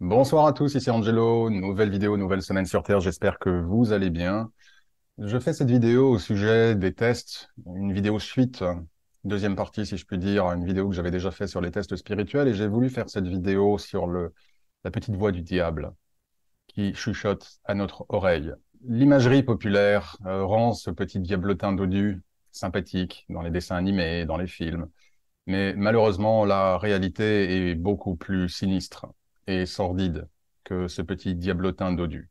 Bonsoir à tous, ici Angelo, nouvelle vidéo, nouvelle semaine sur Terre, j'espère que vous allez bien. Je fais cette vidéo au sujet des tests, une vidéo suite, deuxième partie si je puis dire, une vidéo que j'avais déjà fait sur les tests spirituels et j'ai voulu faire cette vidéo sur la petite voix du diable qui chuchote à notre oreille. L'imagerie populaire rend ce petit diablotin dodu sympathique dans les dessins animés, dans les films. Mais malheureusement, la réalité est beaucoup plus sinistre et sordide que ce petit diablotin dodu.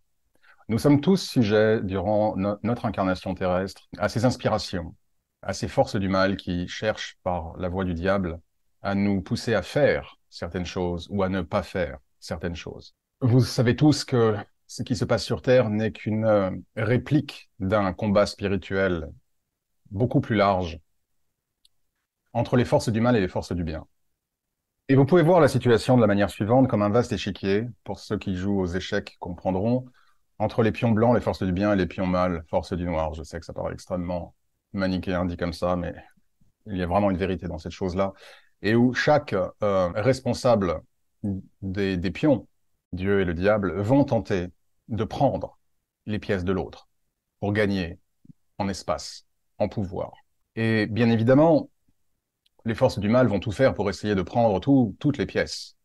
Nous sommes tous sujets, durant notre incarnation terrestre, à ces inspirations, à ces forces du mal qui cherchent, par la voie du diable, à nous pousser à faire certaines choses ou à ne pas faire certaines choses. Vous savez tous que ce qui se passe sur Terre n'est qu'une réplique d'un combat spirituel beaucoup plus large entre les forces du mal et les forces du bien. Et vous pouvez voir la situation de la manière suivante, comme un vaste échiquier, pour ceux qui jouent aux échecs comprendront, entre les pions blancs, les forces du bien, et les pions mâles, forces du noir. Je sais que ça paraît extrêmement manichéen dit comme ça, mais il y a vraiment une vérité dans cette chose-là. Et où chaque responsable des pions, Dieu et le diable, vont tenter de prendre les pièces de l'autre pour gagner en espace, en pouvoir. Et bien évidemment, les forces du mal vont tout faire pour essayer de prendre toutes les pièces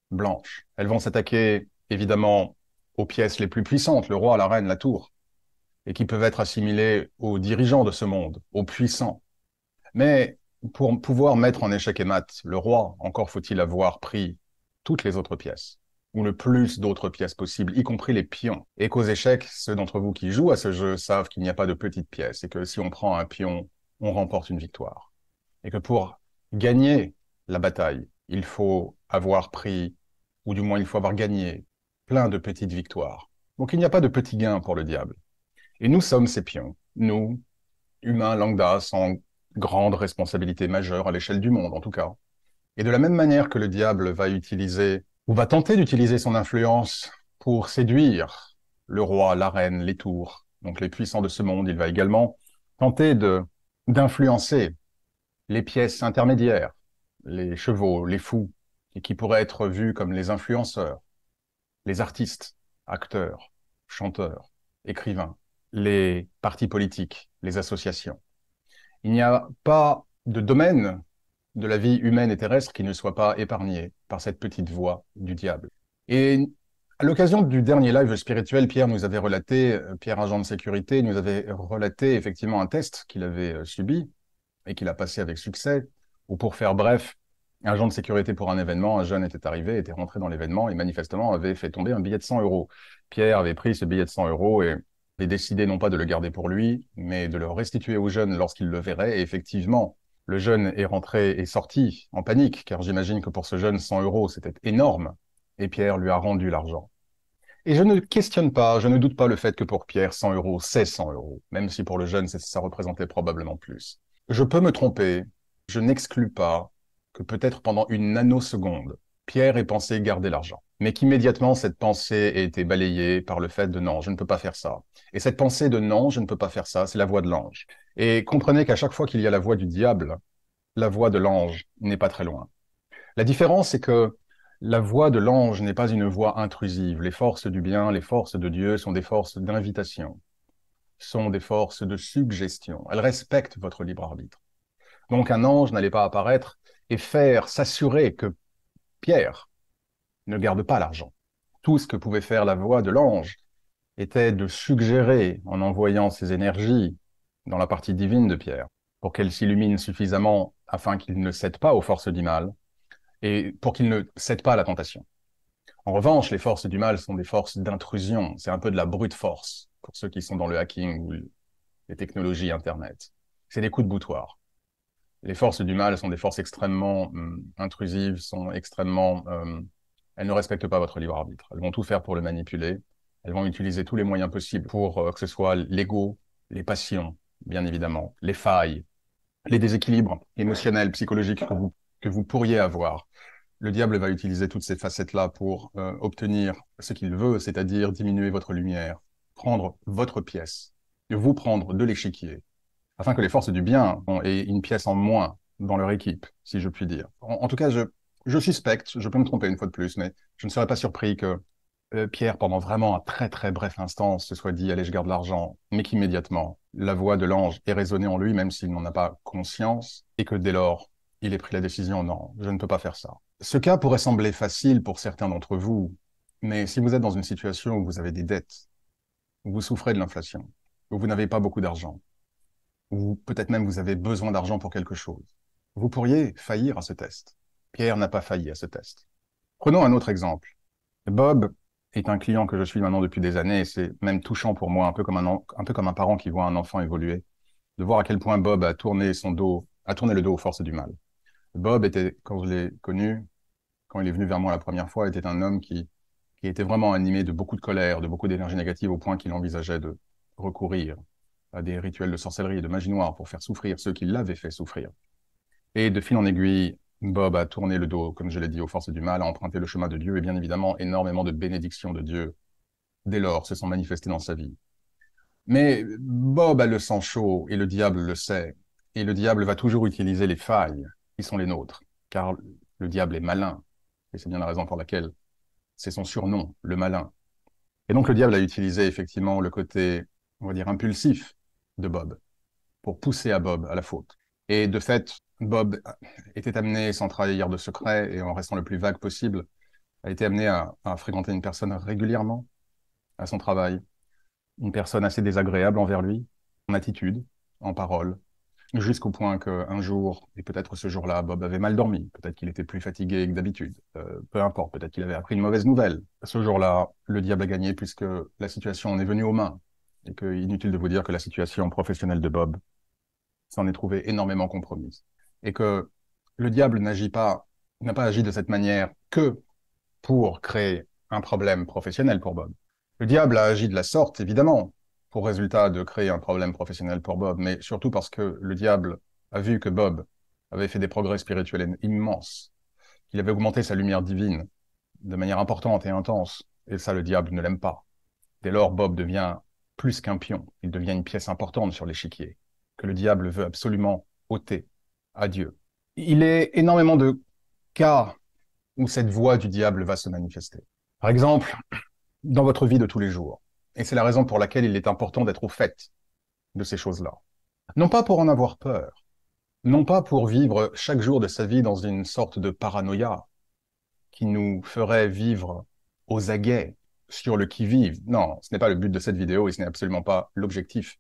blanches. Elles vont s'attaquer, évidemment, aux pièces les plus puissantes, le roi, la reine, la tour, et qui peuvent être assimilées aux dirigeants de ce monde, aux puissants. Mais pour pouvoir mettre en échec et mat le roi, encore faut-il avoir pris toutes les autres pièces, ou le plus d'autres pièces possibles, y compris les pions. Et qu'aux échecs, ceux d'entre vous qui jouent à ce jeu savent qu'il n'y a pas de petites pièces, et que si on prend un pion, on remporte une victoire. Et que pour gagner la bataille, il faut avoir pris, ou du moins il faut avoir gagné, plein de petites victoires. Donc il n'y a pas de petits gains pour le diable. Et nous sommes ces pions, nous, humains lambda, sans grande responsabilité majeure à l'échelle du monde en tout cas. Et de la même manière que le diable va utiliser, ou va tenter d'utiliser son influence pour séduire le roi, la reine, les tours, donc les puissants de ce monde, il va également tenter d'influencer les pièces intermédiaires, les chevaux, les fous, et qui pourraient être vus comme les influenceurs, les artistes, acteurs, chanteurs, écrivains, les partis politiques, les associations. Il n'y a pas de domaine de la vie humaine et terrestre qui ne soit pas épargné par cette petite voix du diable. Et à l'occasion du dernier live spirituel, Pierre nous avait relaté, Pierre agent de sécurité, nous avait relaté effectivement un test qu'il avait subi et qu'il a passé avec succès, ou pour faire bref, un agent de sécurité pour un événement, un jeune était arrivé, était rentré dans l'événement et manifestement avait fait tomber un billet de 100 euros. Pierre avait pris ce billet de 100 euros et avait décidé non pas de le garder pour lui, mais de le restituer au jeune lorsqu'il le verrait. Et effectivement, le jeune est rentré et sorti en panique, car j'imagine que pour ce jeune, 100 euros, c'était énorme. Et Pierre lui a rendu l'argent. Et je ne questionne pas, je ne doute pas le fait que pour Pierre, 100 euros, c'est 100 euros, même si pour le jeune, ça représentait probablement plus. Je peux me tromper, je n'exclus pas que peut-être pendant une nanoseconde, Pierre ait pensé garder l'argent, mais qu'immédiatement cette pensée ait été balayée par le fait de non, je ne peux pas faire ça. Et cette pensée de non, je ne peux pas faire ça, c'est la voix de l'ange. Et comprenez qu'à chaque fois qu'il y a la voix du diable, la voix de l'ange n'est pas très loin. La différence, c'est que la voix de l'ange n'est pas une voix intrusive. Les forces du bien, les forces de Dieu sont des forces d'invitation, sont des forces de suggestion. Elles respectent votre libre arbitre. Donc un ange n'allait pas apparaître et faire s'assurer que Pierre ne garde pas l'argent. Tout ce que pouvait faire la voix de l'ange était de suggérer, en envoyant ses énergies dans la partie divine de Pierre, pour qu'elle s'illumine suffisamment afin qu'il ne cède pas aux forces du mal et pour qu'il ne cède pas à la tentation. En revanche, les forces du mal sont des forces d'intrusion. C'est un peu de la brute force pour ceux qui sont dans le hacking ou les technologies Internet. C'est des coups de boutoir. Les forces du mal sont des forces extrêmement intrusives, sont extrêmement... elles ne respectent pas votre libre arbitre. Elles vont tout faire pour le manipuler. Elles vont utiliser tous les moyens possibles pour que ce soit l'ego, les passions, bien évidemment, les failles, les déséquilibres émotionnels, psychologiques que vous pourriez avoir. Le diable va utiliser toutes ces facettes-là pour obtenir ce qu'il veut, c'est-à-dire diminuer votre lumière, prendre votre pièce, vous prendre de l'échiquier, afin que les forces du bien aient une pièce en moins dans leur équipe, si je puis dire. En tout cas, Je suspecte, je peux me tromper une fois de plus, mais je ne serais pas surpris que Pierre, pendant vraiment un très très bref instant, se soit dit, allez, je garde l'argent, mais qu'immédiatement, la voix de l'ange ait résonné en lui, même s'il n'en a pas conscience, et que dès lors, il ait pris la décision, non, je ne peux pas faire ça. Ce cas pourrait sembler facile pour certains d'entre vous, mais si vous êtes dans une situation où vous avez des dettes, où vous souffrez de l'inflation, où vous n'avez pas beaucoup d'argent, ou peut-être même vous avez besoin d'argent pour quelque chose, vous pourriez faillir à ce test. Pierre n'a pas failli à ce test. Prenons un autre exemple. Bob est un client que je suis maintenant depuis des années et c'est même touchant pour moi, un peu comme un parent qui voit un enfant évoluer, de voir à quel point Bob a tourné le dos aux forces du mal. Bob était, quand je l'ai connu, quand il est venu vers moi la première fois, était un homme qui était vraiment animé de beaucoup de colère, de beaucoup d'énergie négative au point qu'il envisageait de recourir à des rituels de sorcellerie et de magie noire pour faire souffrir ceux qui l'avaient fait souffrir. Et de fil en aiguille, Bob a tourné le dos, comme je l'ai dit, aux forces du mal, a emprunté le chemin de Dieu et bien évidemment, énormément de bénédictions de Dieu, dès lors, se sont manifestées dans sa vie. Mais Bob a le sang chaud et le diable le sait. Et le diable va toujours utiliser les failles qui sont les nôtres, car le diable est malin. Et c'est bien la raison pour laquelle c'est son surnom, le malin. Et donc le diable a utilisé effectivement le côté, on va dire, impulsif de Bob pour pousser à Bob à la faute. Et de fait, Bob était amené, sans trahir de secret et en restant le plus vague possible, a été amené à fréquenter une personne régulièrement à son travail, une personne assez désagréable envers lui, en attitude, en parole, jusqu'au point qu'un jour, et peut-être ce jour-là, Bob avait mal dormi, peut-être qu'il était plus fatigué que d'habitude, peu importe, peut-être qu'il avait appris une mauvaise nouvelle. Ce jour-là, le diable a gagné puisque la situation en est venue aux mains, et que, inutile de vous dire que la situation professionnelle de Bob s'en est trouvée énormément compromise, et que le diable n'a pas agi de cette manière que pour créer un problème professionnel pour Bob. Le diable a agi de la sorte, évidemment, pour résultat de créer un problème professionnel pour Bob, mais surtout parce que le diable a vu que Bob avait fait des progrès spirituels immenses, qu'il avait augmenté sa lumière divine de manière importante et intense, et ça, le diable ne l'aime pas. Dès lors, Bob devient plus qu'un pion, il devient une pièce importante sur l'échiquier, que le diable veut absolument ôter à Dieu. Il est énormément de cas où cette voix du diable va se manifester. Par exemple, dans votre vie de tous les jours. Et c'est la raison pour laquelle il est important d'être au fait de ces choses-là. Non pas pour en avoir peur, non pas pour vivre chaque jour de sa vie dans une sorte de paranoïa qui nous ferait vivre aux aguets sur le qui-vive. Non, ce n'est pas le but de cette vidéo et ce n'est absolument pas l'objectif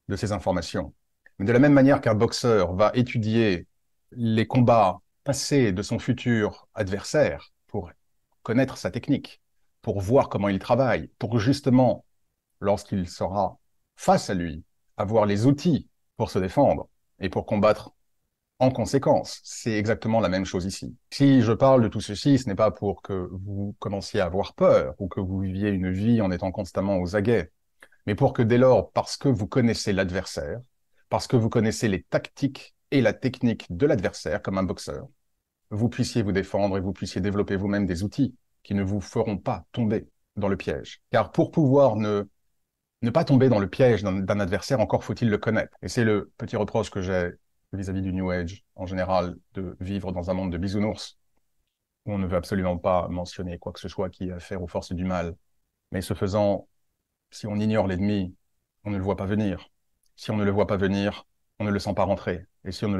de ces informations. Mais de la même manière qu'un boxeur va étudier les combats passés de son futur adversaire pour connaître sa technique, pour voir comment il travaille, pour justement, lorsqu'il sera face à lui, avoir les outils pour se défendre et pour combattre en conséquence. C'est exactement la même chose ici. Si je parle de tout ceci, ce n'est pas pour que vous commenciez à avoir peur ou que vous viviez une vie en étant constamment aux aguets, mais pour que dès lors, parce que vous connaissez l'adversaire, parce que vous connaissez les tactiques et la technique de l'adversaire comme un boxeur, vous puissiez vous défendre et vous puissiez développer vous-même des outils qui ne vous feront pas tomber dans le piège. Car pour pouvoir ne pas tomber dans le piège d'un adversaire, encore faut-il le connaître. Et c'est le petit reproche que j'ai vis-à-vis du New Age en général, de vivre dans un monde de bisounours, où on ne veut absolument pas mentionner quoi que ce soit qui a affaire aux forces du mal. Mais ce faisant, si on ignore l'ennemi, on ne le voit pas venir. Si on ne le voit pas venir, on ne le sent pas rentrer. Et si on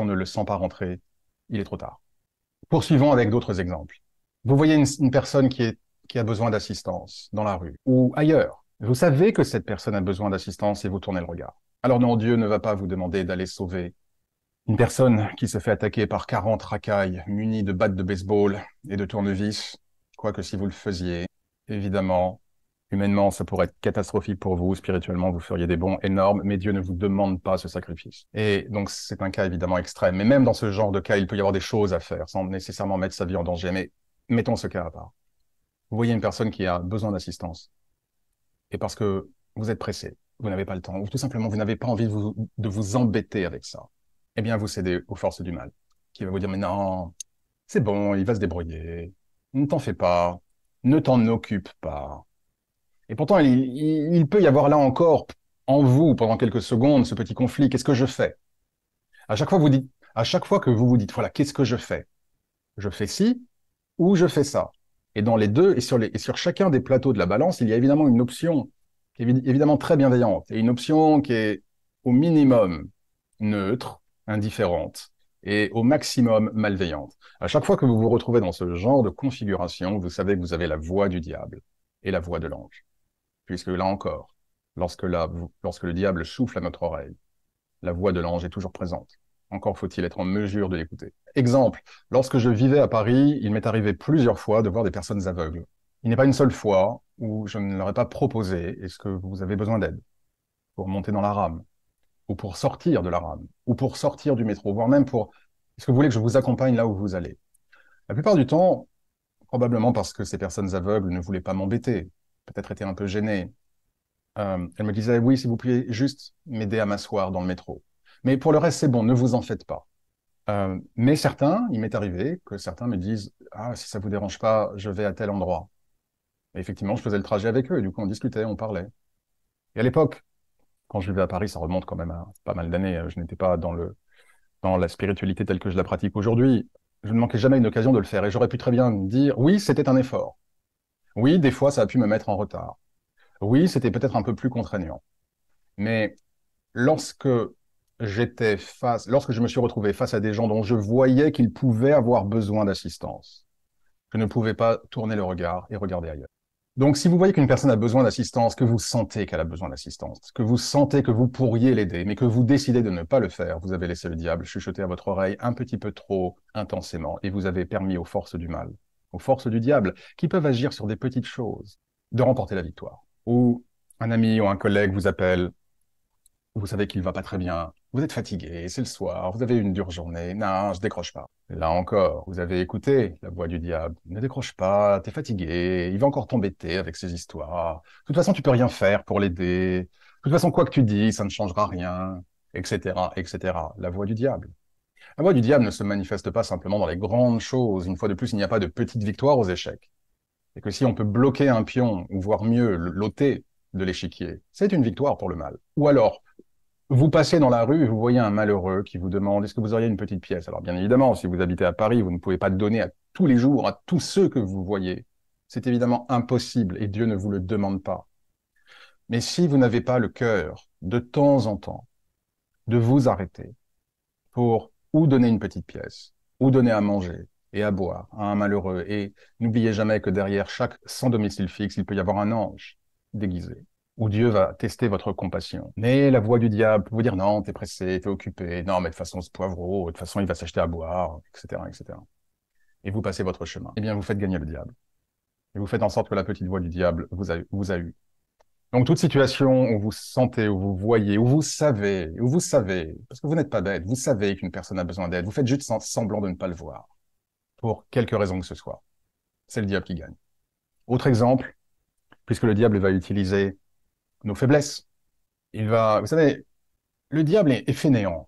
ne le sent pas rentrer, il est trop tard. Poursuivons avec d'autres exemples. Vous voyez une personne qui a besoin d'assistance dans la rue ou ailleurs. Vous savez que cette personne a besoin d'assistance et vous tournez le regard. Alors non, Dieu ne va pas vous demander d'aller sauver une personne qui se fait attaquer par 40 racailles munies de battes de baseball et de tournevis, quoique si vous le faisiez, évidemment, humainement, ça pourrait être catastrophique pour vous, spirituellement, vous feriez des bons énormes, mais Dieu ne vous demande pas ce sacrifice. Et donc, c'est un cas évidemment extrême. Mais même dans ce genre de cas, il peut y avoir des choses à faire, sans nécessairement mettre sa vie en danger. Mais mettons ce cas à part. Vous voyez une personne qui a besoin d'assistance, et parce que vous êtes pressé, vous n'avez pas le temps, ou tout simplement vous n'avez pas envie de vous embêter avec ça, eh bien vous cédez aux forces du mal, qui va vous dire, mais non, c'est bon, il va se débrouiller, ne t'en fais pas, ne t'en occupe pas. Et pourtant, il peut y avoir là encore en vous, pendant quelques secondes, ce petit conflit, qu'est-ce que je fais? À chaque fois que vous vous dites, voilà, qu'est-ce que je fais? Je fais ci ou je fais ça. Et dans les deux, et sur chacun des plateaux de la balance, il y a évidemment une option qui est évidemment très bienveillante et une option qui est au minimum neutre, indifférente et au maximum malveillante. À chaque fois que vous vous retrouvez dans ce genre de configuration, vous savez que vous avez la voix du diable et la voix de l'ange. Puisque là encore, lorsque le diable souffle à notre oreille, la voix de l'ange est toujours présente. Encore faut-il être en mesure de l'écouter. Exemple, lorsque je vivais à Paris, il m'est arrivé plusieurs fois de voir des personnes aveugles. Il n'est pas une seule fois où je ne leur ai pas proposé, est-ce que vous avez besoin d'aide pour monter dans la rame, ou pour sortir de la rame, ou pour sortir du métro, voire même pour, est-ce que vous voulez que je vous accompagne là où vous allez? La plupart du temps, probablement parce que ces personnes aveugles ne voulaient pas m'embêter, peut-être étaient un peu gênées. Elles me disaient, oui, si vous pouviez juste m'aider à m'asseoir dans le métro. Mais pour le reste, c'est bon, ne vous en faites pas. Mais certains, il m'est arrivé que certains me disent, ah, si ça vous dérange pas, je vais à tel endroit. Et effectivement, je faisais le trajet avec eux, et du coup, on discutait, on parlait. Et à l'époque, quand je vivais à Paris, ça remonte quand même à pas mal d'années, je n'étais pas dans la spiritualité telle que je la pratique aujourd'hui. Je ne manquais jamais une occasion de le faire, et j'aurais pu très bien me dire, oui, c'était un effort. Oui, des fois, ça a pu me mettre en retard. Oui, c'était peut-être un peu plus contraignant. Mais lorsque lorsque je me suis retrouvé face à des gens dont je voyais qu'ils pouvaient avoir besoin d'assistance, je ne pouvais pas tourner le regard et regarder ailleurs. Donc, si vous voyez qu'une personne a besoin d'assistance, que vous sentez qu'elle a besoin d'assistance, que vous sentez que vous pourriez l'aider, mais que vous décidez de ne pas le faire, vous avez laissé le diable chuchoter à votre oreille un petit peu trop intensément et vous avez permis aux forces du mal, aux forces du diable, qui peuvent agir sur des petites choses, de remporter la victoire. Ou un ami ou un collègue vous appelle, vous savez qu'il va pas très bien, vous êtes fatigué, c'est le soir, vous avez une dure journée, non, je décroche pas. Là encore, vous avez écouté la voix du diable, ne décroche pas, t'es fatigué, il va encore t'embêter avec ses histoires. De toute façon, tu peux rien faire pour l'aider. De toute façon, quoi que tu dis, ça ne changera rien, etc., etc. La voix du diable. La voix du diable ne se manifeste pas simplement dans les grandes choses. Une fois de plus, il n'y a pas de petite victoire aux échecs. Et que si on peut bloquer un pion, ou voire mieux, l'ôter de l'échiquier, c'est une victoire pour le mal. Ou alors, vous passez dans la rue et vous voyez un malheureux qui vous demande est-ce que vous auriez une petite pièce? Alors bien évidemment, si vous habitez à Paris, vous ne pouvez pas donner à tous les jours, à tous ceux que vous voyez. C'est évidemment impossible et Dieu ne vous le demande pas. Mais si vous n'avez pas le cœur, de temps en temps, de vous arrêter pour ou donner une petite pièce, ou donner à manger et à boire à un malheureux, et n'oubliez jamais que derrière chaque sans domicile fixe, il peut y avoir un ange déguisé où Dieu va tester votre compassion. Mais la voix du diable peut vous dire non, t'es pressé, t'es occupé, non, mais de toute façon, ce poivreau, de toute façon, il va s'acheter à boire, etc., etc. Et vous passez votre chemin. Eh bien, vous faites gagner le diable. Et vous faites en sorte que la petite voix du diable vous a eu. Donc, toute situation où vous sentez, où vous voyez, où vous savez, parce que vous n'êtes pas bête, vous savez qu'une personne a besoin d'aide, vous faites juste semblant de ne pas le voir, pour quelque raison que ce soit. C'est le diable qui gagne. Autre exemple, puisque le diable va utiliser nos faiblesses. Vous savez, le diable est fainéant.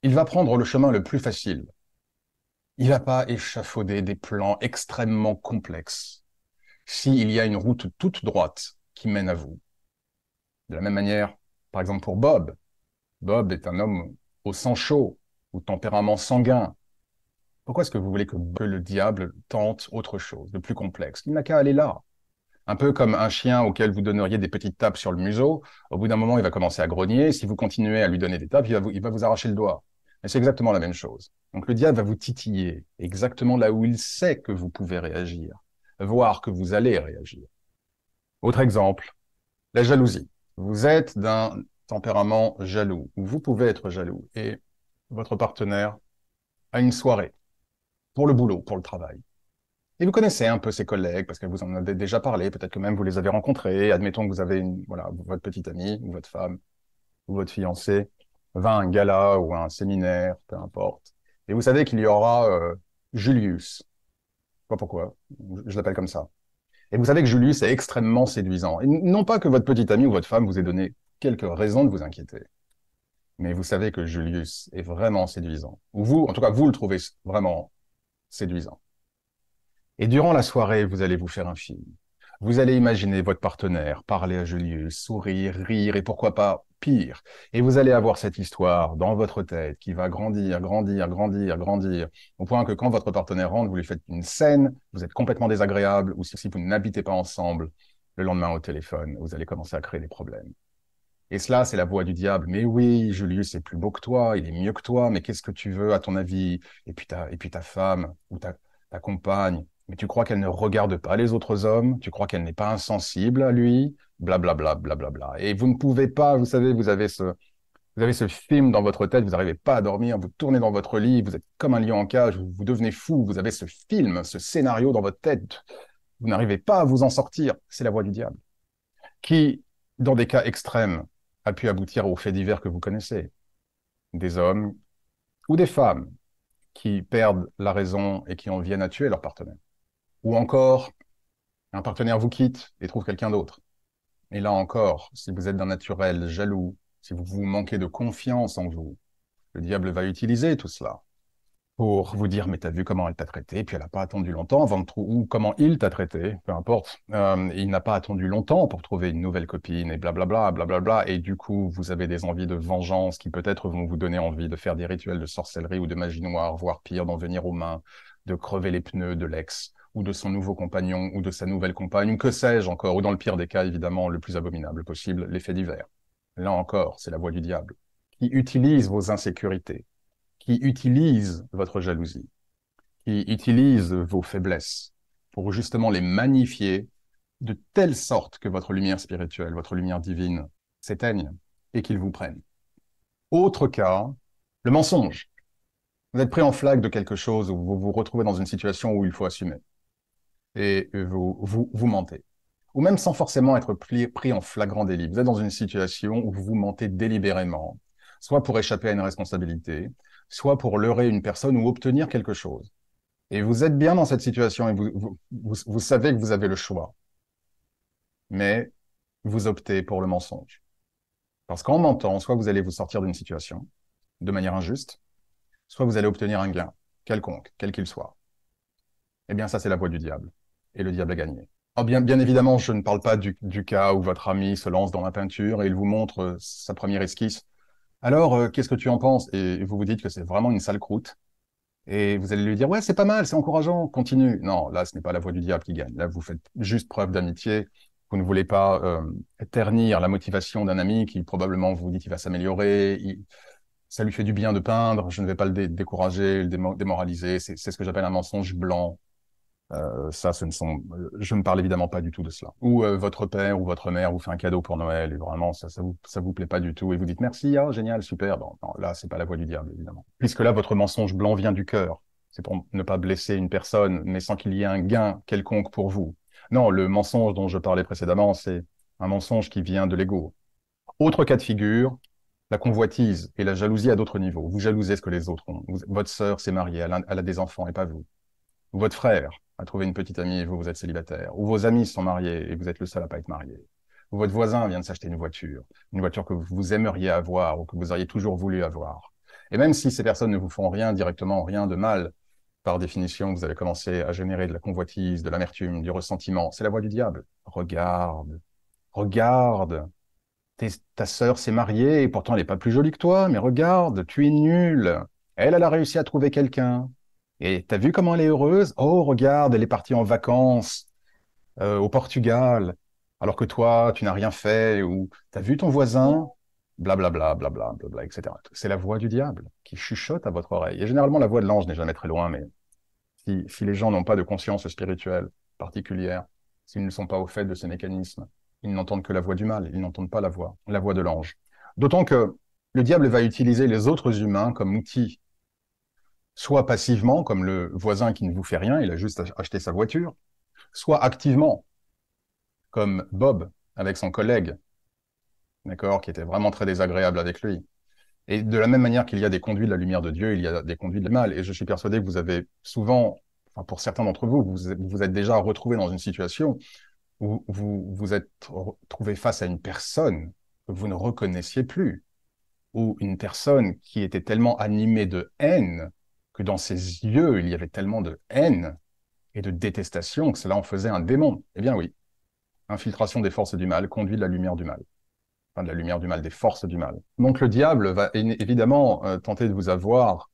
Il va prendre le chemin le plus facile. Il va pas échafauder des plans extrêmement complexes s'il y a une route toute droite qui mène à vous. De la même manière, par exemple pour Bob. Bob est un homme au sang chaud, au tempérament sanguin. Pourquoi est-ce que vous voulez que le diable tente autre chose, de plus complexe? Il n'a qu'à aller là. Un peu comme un chien auquel vous donneriez des petites tapes sur le museau. Au bout d'un moment, il va commencer à grogner. Si vous continuez à lui donner des tapes, il va vous arracher le doigt. Et c'est exactement la même chose. Donc le diable va vous titiller exactement là où il sait que vous pouvez réagir, voire que vous allez réagir. Autre exemple, la jalousie. Vous êtes d'un tempérament jaloux, ou vous pouvez être jaloux, et votre partenaire a une soirée pour le boulot, pour le travail. Et vous connaissez un peu ses collègues, parce que vous en avez déjà parlé, peut-être que même vous les avez rencontrés. Admettons que vous avez voilà, votre petite amie, ou votre femme, ou votre fiancé, va à un gala ou à un séminaire, peu importe. Et vous savez qu'il y aura Julius. Je sais pas pourquoi, je l'appelle comme ça. Et vous savez que Julius est extrêmement séduisant. Et non pas que votre petite amie ou votre femme vous ait donné quelques raisons de vous inquiéter, mais vous savez que Julius est vraiment séduisant. Ou vous, en tout cas, vous le trouvez vraiment séduisant. Et durant la soirée, vous allez vous faire un film. Vous allez imaginer votre partenaire parler à Julius, sourire, rire et pourquoi pas pire. Et vous allez avoir cette histoire dans votre tête qui va grandir, grandir, grandir, grandir, au point que quand votre partenaire rentre, vous lui faites une scène, vous êtes complètement désagréable, ou si vous n'habitez pas ensemble, le lendemain au téléphone, vous allez commencer à créer des problèmes. Et cela, c'est la voix du diable. Mais oui, Julius est plus beau que toi, il est mieux que toi, mais qu'est-ce que tu veux à ton avis? Et puis ta femme ou ta compagne, mais tu crois qu'elle ne regarde pas les autres hommes? Tu crois qu'elle n'est pas insensible à lui? Blablabla, blablabla. Et vous ne pouvez pas, vous savez, vous avez ce film dans votre tête, vous n'arrivez pas à dormir, vous tournez dans votre lit, vous êtes comme un lion en cage, vous devenez fou, vous avez ce film, ce scénario dans votre tête, vous n'arrivez pas à vous en sortir. C'est la voix du diable qui, dans des cas extrêmes, a pu aboutir aux faits divers que vous connaissez. Des hommes ou des femmes qui perdent la raison et qui en viennent à tuer leur partenaire. Ou encore, un partenaire vous quitte et trouve quelqu'un d'autre. Et là encore, si vous êtes d'un naturel jaloux, si vous vous manquez de confiance en vous, le diable va utiliser tout cela pour vous dire, mais t'as vu comment elle t'a traité, puis elle n'a pas attendu longtemps avant de trouver, ou comment il t'a traité, peu importe. Il n'a pas attendu longtemps pour trouver une nouvelle copine, et blablabla, blablabla, et du coup, vous avez des envies de vengeance qui peut-être vont vous donner envie de faire des rituels de sorcellerie ou de magie noire, voire pire, d'en venir aux mains, de crever les pneus de l'ex, ou de son nouveau compagnon, ou de sa nouvelle compagne, ou que sais-je encore, ou dans le pire des cas, évidemment, le plus abominable possible, les faits divers. Là encore, c'est la voix du diable, qui utilise vos insécurités, qui utilise votre jalousie, qui utilise vos faiblesses pour justement les magnifier de telle sorte que votre lumière spirituelle, votre lumière divine s'éteigne et qu'ils vous prennent. Autre cas, le mensonge. Vous êtes pris en flaque de quelque chose ou vous vous retrouvez dans une situation où il faut assumer et vous mentez. Ou même sans forcément être pris en flagrant délit. Vous êtes dans une situation où vous mentez délibérément, soit pour échapper à une responsabilité, soit pour leurrer une personne ou obtenir quelque chose. Et vous êtes bien dans cette situation et vous savez que vous avez le choix. Mais vous optez pour le mensonge. Parce qu'en mentant, soit vous allez vous sortir d'une situation de manière injuste, soit vous allez obtenir un gain, quelconque, quel qu'il soit. Eh bien, ça, c'est la voie du diable. Et le diable a gagné. Oh, bien évidemment, je ne parle pas du cas où votre ami se lance dans la peinture et il vous montre sa première esquisse. Alors, qu'est-ce que tu en penses? Et vous vous dites que c'est vraiment une sale croûte. Et vous allez lui dire, ouais, c'est pas mal, c'est encourageant, continue. Non, là, ce n'est pas la voie du diable qui gagne. Là, vous faites juste preuve d'amitié. Vous ne voulez pas ternir la motivation d'un ami qui probablement vous dit qu'il va s'améliorer. Ça lui fait du bien de peindre. Je ne vais pas le décourager, le démoraliser. C'est ce que j'appelle un mensonge blanc. Je ne parle évidemment pas du tout de cela. Ou votre père ou votre mère vous fait un cadeau pour Noël et vraiment ça vous plaît pas du tout et vous dites merci, ah génial, super. Bon, non, là c'est pas la voie du diable évidemment. Puisque là votre mensonge blanc vient du cœur. C'est pour ne pas blesser une personne, mais sans qu'il y ait un gain quelconque pour vous. Non, le mensonge dont je parlais précédemment, c'est un mensonge qui vient de l'ego. Autre cas de figure, la convoitise et la jalousie à d'autres niveaux. Vous jalousez ce que les autres ont. Votre sœur s'est mariée, elle a des enfants et pas vous. Ou votre frère a trouvé une petite amie et vous, vous êtes célibataire. Ou vos amis sont mariés et vous êtes le seul à pas être marié. Ou votre voisin vient de s'acheter une voiture que vous aimeriez avoir ou que vous auriez toujours voulu avoir. Et même si ces personnes ne vous font rien directement, rien de mal, par définition, vous allez commencer à générer de la convoitise, de l'amertume, du ressentiment. C'est la voie du diable. Regarde, regarde. Ta sœur s'est mariée et pourtant elle n'est pas plus jolie que toi, mais regarde, tu es nul. Elle a réussi à trouver quelqu'un. Et t'as vu comment elle est heureuse? Oh, regarde, elle est partie en vacances au Portugal, alors que toi, tu n'as rien fait. Ou t'as vu ton voisin? Blablabla, blablabla, blablabla, etc. C'est la voix du diable qui chuchote à votre oreille. Et généralement, la voix de l'ange n'est jamais très loin, mais si les gens n'ont pas de conscience spirituelle particulière, s'ils ne sont pas au fait de ces mécanismes, ils n'entendent que la voix du mal, ils n'entendent pas la voix de l'ange. D'autant que le diable va utiliser les autres humains comme outils, soit passivement, comme le voisin qui ne vous fait rien, il a juste acheté sa voiture, soit activement, comme Bob avec son collègue, d'accord, qui était vraiment très désagréable avec lui. Et de la même manière qu'il y a des conduits de la lumière de Dieu, il y a des conduits de mal. Et je suis persuadé que vous avez souvent, enfin pour certains d'entre vous, vous êtes déjà retrouvés dans une situation où vous vous êtes trouvé face à une personne que vous ne reconnaissiez plus, ou une personne qui était tellement animée de haine que dans ses yeux, il y avait tellement de haine et de détestation que cela en faisait un démon. Eh bien oui, infiltration des forces du mal, conduit de la lumière du mal. Enfin, de la lumière du mal, des forces du mal. Donc le diable va évidemment tenter de vous avoir,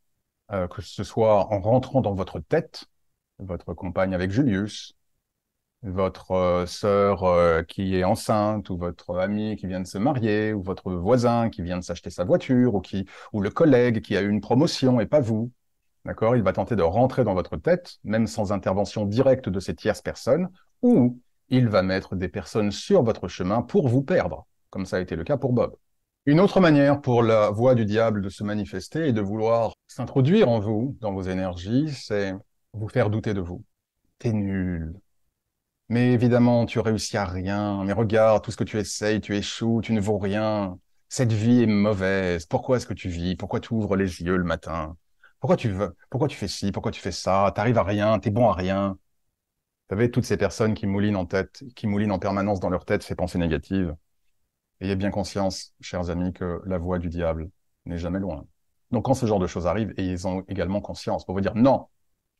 que ce soit en rentrant dans votre tête, votre compagne avec Julius, votre sœur qui est enceinte, ou votre ami qui vient de se marier, ou votre voisin qui vient de s'acheter sa voiture, ou le collègue qui a eu une promotion et pas vous. D'accord? Il va tenter de rentrer dans votre tête, même sans intervention directe de ces tierces personnes, ou il va mettre des personnes sur votre chemin pour vous perdre, comme ça a été le cas pour Bob. Une autre manière pour la voix du diable de se manifester et de vouloir s'introduire en vous, dans vos énergies, c'est vous faire douter de vous. T'es nul. Mais évidemment, tu réussis à rien. Mais regarde, tout ce que tu essayes, tu échoues, tu ne vaux rien. Cette vie est mauvaise. Pourquoi est-ce que tu vis? Pourquoi tu ouvres les yeux le matin? Pourquoi tu fais ci? Pourquoi tu fais ça? T'arrives à rien, t'es bon à rien. Vous savez, toutes ces personnes qui moulinent en tête, qui moulinent en permanence dans leur tête ces pensées négatives. Ayez bien conscience, chers amis, que la voix du diable n'est jamais loin. Donc, quand ce genre de choses arrivent, ayez-en également conscience pour vous dire non,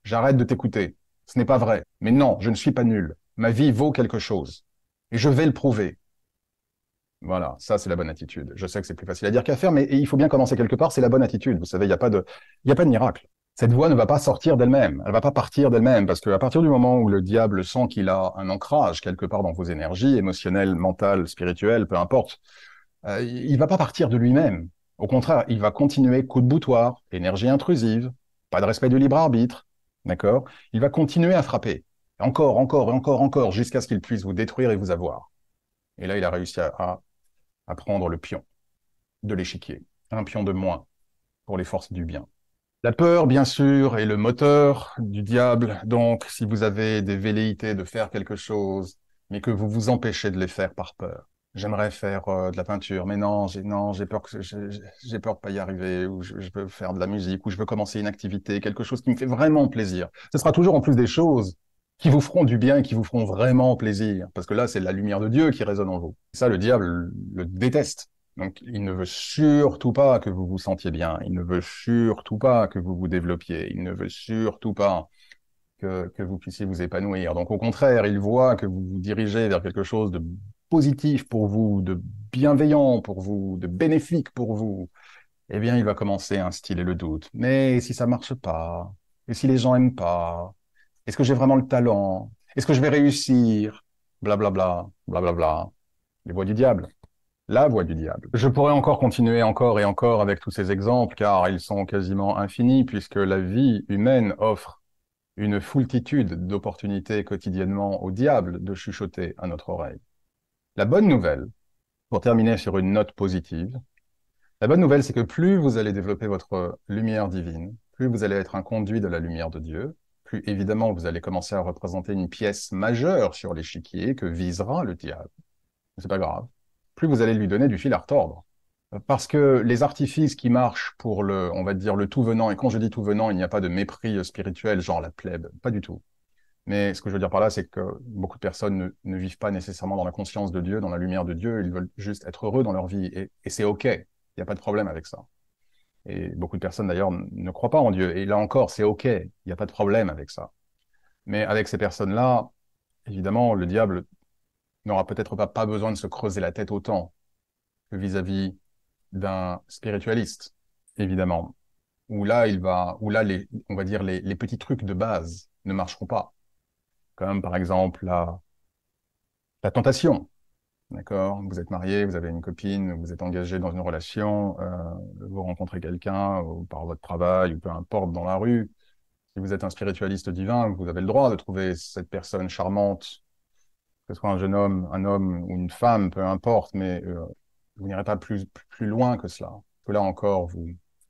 j'arrête de t'écouter. Ce n'est pas vrai. Mais non, je ne suis pas nul. Ma vie vaut quelque chose. Et je vais le prouver. Voilà, ça c'est la bonne attitude. Je sais que c'est plus facile à dire qu'à faire, mais il faut bien commencer quelque part, c'est la bonne attitude. Vous savez, il y a pas de miracle. Cette voix ne va pas sortir d'elle-même, elle va pas partir d'elle-même, parce qu'à partir du moment où le diable sent qu'il a un ancrage quelque part dans vos énergies, émotionnelles, mentales, spirituelles, peu importe, il va pas partir de lui-même. Au contraire, il va continuer coup de boutoir, énergie intrusive, pas de respect du libre arbitre, d'accord? Il va continuer à frapper, encore, encore, et encore, encore, jusqu'à ce qu'il puisse vous détruire et vous avoir. Et là, il a réussi à prendre le pion de l'échiquier, un pion de moins pour les forces du bien. La peur, bien sûr, est le moteur du diable. Donc, si vous avez des velléités de faire quelque chose, mais que vous vous empêchez de les faire par peur. J'aimerais faire de la peinture, mais non, j'ai peur de pas y arriver, ou je veux faire de la musique, ou je veux commencer une activité, quelque chose qui me fait vraiment plaisir. Ce sera toujours en plus des choses qui vous feront du bien et qui vous feront vraiment plaisir, parce que là, c'est la lumière de Dieu qui résonne en vous. Ça, le diable le déteste. Donc, il ne veut surtout pas que vous vous sentiez bien. Il ne veut surtout pas que vous vous développiez. Il ne veut surtout pas que vous puissiez vous épanouir. Donc, au contraire, il voit que vous vous dirigez vers quelque chose de positif pour vous, de bienveillant pour vous, de bénéfique pour vous. Eh bien, il va commencer à instiller le doute. Mais si ça marche pas? Et si les gens aiment pas? Est-ce que j'ai vraiment le talent? Est-ce que je vais réussir? Blablabla, blablabla. Les voix du diable. La voix du diable. Je pourrais encore continuer encore et encore avec tous ces exemples, car ils sont quasiment infinis, puisque la vie humaine offre une foultitude d'opportunités quotidiennement au diable de chuchoter à notre oreille. La bonne nouvelle, pour terminer sur une note positive, la bonne nouvelle, c'est que plus vous allez développer votre lumière divine, plus vous allez être un conduit de la lumière de Dieu, plus évidemment vous allez commencer à représenter une pièce majeure sur l'échiquier que visera le diable. C'est pas grave. Plus vous allez lui donner du fil à retordre. Parce que les artifices qui marchent pour le, on va dire, le tout venant, et quand je dis tout venant, il n'y a pas de mépris spirituel, genre la plèbe, pas du tout. Mais ce que je veux dire par là, c'est que beaucoup de personnes ne vivent pas nécessairement dans la conscience de Dieu, dans la lumière de Dieu, ils veulent juste être heureux dans leur vie, et c'est OK, il n'y a pas de problème avec ça. Et beaucoup de personnes d'ailleurs ne croient pas en Dieu, et là encore, c'est OK, il n'y a pas de problème avec ça. Mais avec ces personnes-là, évidemment, le diable n'aura peut-être pas besoin de se creuser la tête autant que vis-à-vis d'un spiritualiste, évidemment, où là, on va dire, les petits trucs de base ne marcheront pas. Comme par exemple la tentation. D'accord? Vous êtes marié, vous avez une copine, vous êtes engagé dans une relation, vous rencontrez quelqu'un par votre travail ou peu importe dans la rue. Si vous être un spiritualiste divin, vous avez le droit de trouver cette personne charmante, que ce soit un jeune homme, un homme ou une femme, peu importe, mais vous n'irez pas plus loin que cela. Que là encore,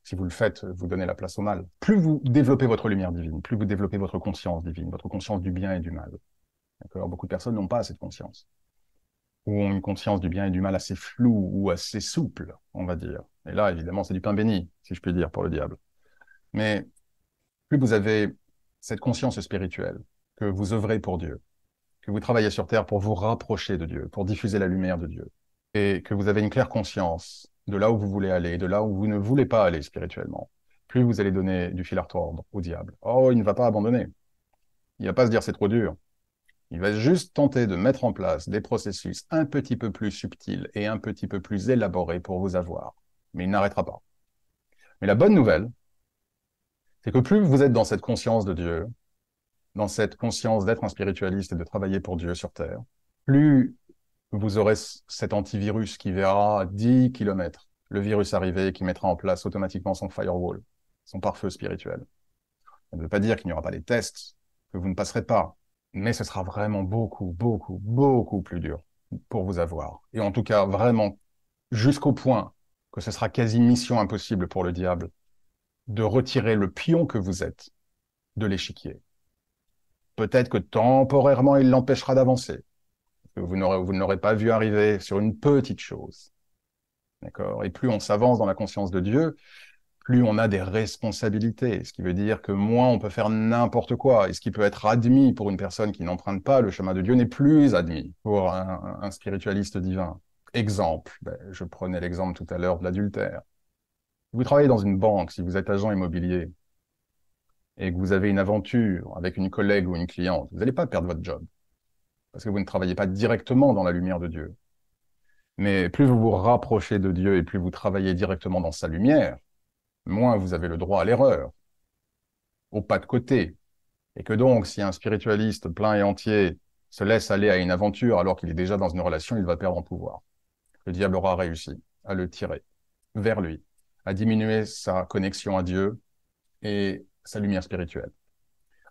si vous le faites, vous donnez la place au mal. Plus vous développez votre lumière divine, plus vous développez votre conscience divine, votre conscience du bien et du mal. D'accord? Beaucoup de personnes n'ont pas cette conscience, ou ont une conscience du bien et du mal assez floue ou assez souple, on va dire. Et là, évidemment, c'est du pain béni, si je puis dire, pour le diable. Mais plus vous avez cette conscience spirituelle, que vous œuvrez pour Dieu, que vous travaillez sur Terre pour vous rapprocher de Dieu, pour diffuser la lumière de Dieu, et que vous avez une claire conscience de là où vous voulez aller, de là où vous ne voulez pas aller spirituellement, plus vous allez donner du fil à retordre au diable. Oh, il ne va pas abandonner. Il ne va pas se dire c'est trop dur. Il va juste tenter de mettre en place des processus un petit peu plus subtils et un petit peu plus élaborés pour vous avoir. Mais il n'arrêtera pas. Mais la bonne nouvelle, c'est que plus vous êtes dans cette conscience de Dieu, dans cette conscience d'être un spiritualiste et de travailler pour Dieu sur Terre, plus vous aurez cet antivirus qui verra à 10 km le virus arriver et qui mettra en place automatiquement son firewall, son pare-feu spirituel. Ça ne veut pas dire qu'il n'y aura pas des tests que vous ne passerez pas, mais ce sera vraiment beaucoup, beaucoup, beaucoup plus dur pour vous avoir. Et en tout cas, vraiment, jusqu'au point que ce sera quasi mission impossible pour le diable de retirer le pion que vous êtes de l'échiquier. Peut-être que temporairement, il l'empêchera d'avancer. Vous ne l'aurez pas vu arriver sur une petite chose. D'accord? Et plus on s'avance dans la conscience de Dieu, plus on a des responsabilités, ce qui veut dire que moins on peut faire n'importe quoi. Et ce qui peut être admis pour une personne qui n'emprunte pas le chemin de Dieu n'est plus admis pour un spiritualiste divin. Exemple, je prenais l'exemple tout à l'heure de l'adultère. Vous travaillez dans une banque, si vous êtes agent immobilier, et que vous avez une aventure avec une collègue ou une cliente, vous n'allez pas perdre votre job, parce que vous ne travaillez pas directement dans la lumière de Dieu. Mais plus vous vous rapprochez de Dieu et plus vous travaillez directement dans sa lumière, moins vous avez le droit à l'erreur, au pas de côté. Et que donc, si un spiritualiste plein et entier se laisse aller à une aventure alors qu'il est déjà dans une relation, il va perdre en pouvoir. Le diable aura réussi à le tirer vers lui, à diminuer sa connexion à Dieu et sa lumière spirituelle.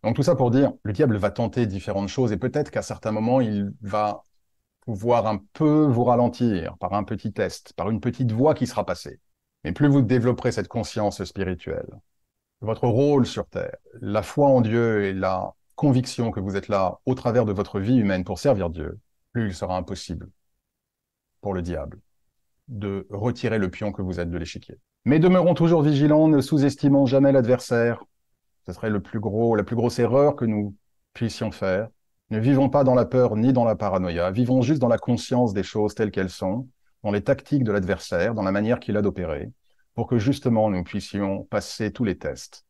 Donc tout ça pour dire, le diable va tenter différentes choses et peut-être qu'à certains moments, il va pouvoir un peu vous ralentir par un petit test, par une petite voix qui sera passée. Mais plus vous développerez cette conscience spirituelle, votre rôle sur Terre, la foi en Dieu et la conviction que vous êtes là au travers de votre vie humaine pour servir Dieu, plus il sera impossible pour le diable de retirer le pion que vous êtes de l'échiquier. Mais demeurons toujours vigilants, ne sous-estimons jamais l'adversaire. Ce serait la plus grosse erreur que nous puissions faire. Ne vivons pas dans la peur ni dans la paranoïa, vivons juste dans la conscience des choses telles qu'elles sont, dans les tactiques de l'adversaire, dans la manière qu'il a d'opérer, pour que justement nous puissions passer tous les tests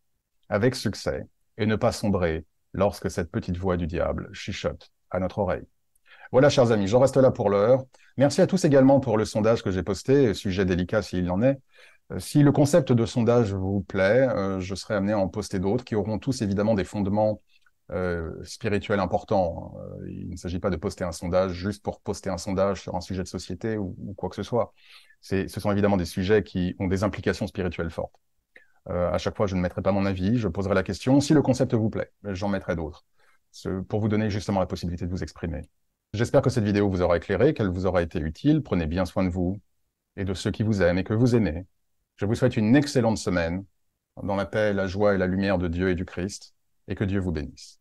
avec succès et ne pas sombrer lorsque cette petite voix du diable chuchote à notre oreille. Voilà, chers amis, j'en reste là pour l'heure. Merci à tous également pour le sondage que j'ai posté, sujet délicat s'il en est. Si le concept de sondage vous plaît, je serai amené à en poster d'autres qui auront tous évidemment des fondements spirituels importants. Il ne s'agit pas de poster un sondage juste pour poster un sondage sur un sujet de société ou quoi que ce soit. Ce sont évidemment des sujets qui ont des implications spirituelles fortes. À chaque fois, je ne mettrai pas mon avis, je poserai la question. Si le concept vous plaît, j'en mettrai d'autres, pour vous donner justement la possibilité de vous exprimer. J'espère que cette vidéo vous aura éclairé, qu'elle vous aura été utile. Prenez bien soin de vous et de ceux qui vous aiment et que vous aimez. Je vous souhaite une excellente semaine dans la paix, la joie et la lumière de Dieu et du Christ, et que Dieu vous bénisse.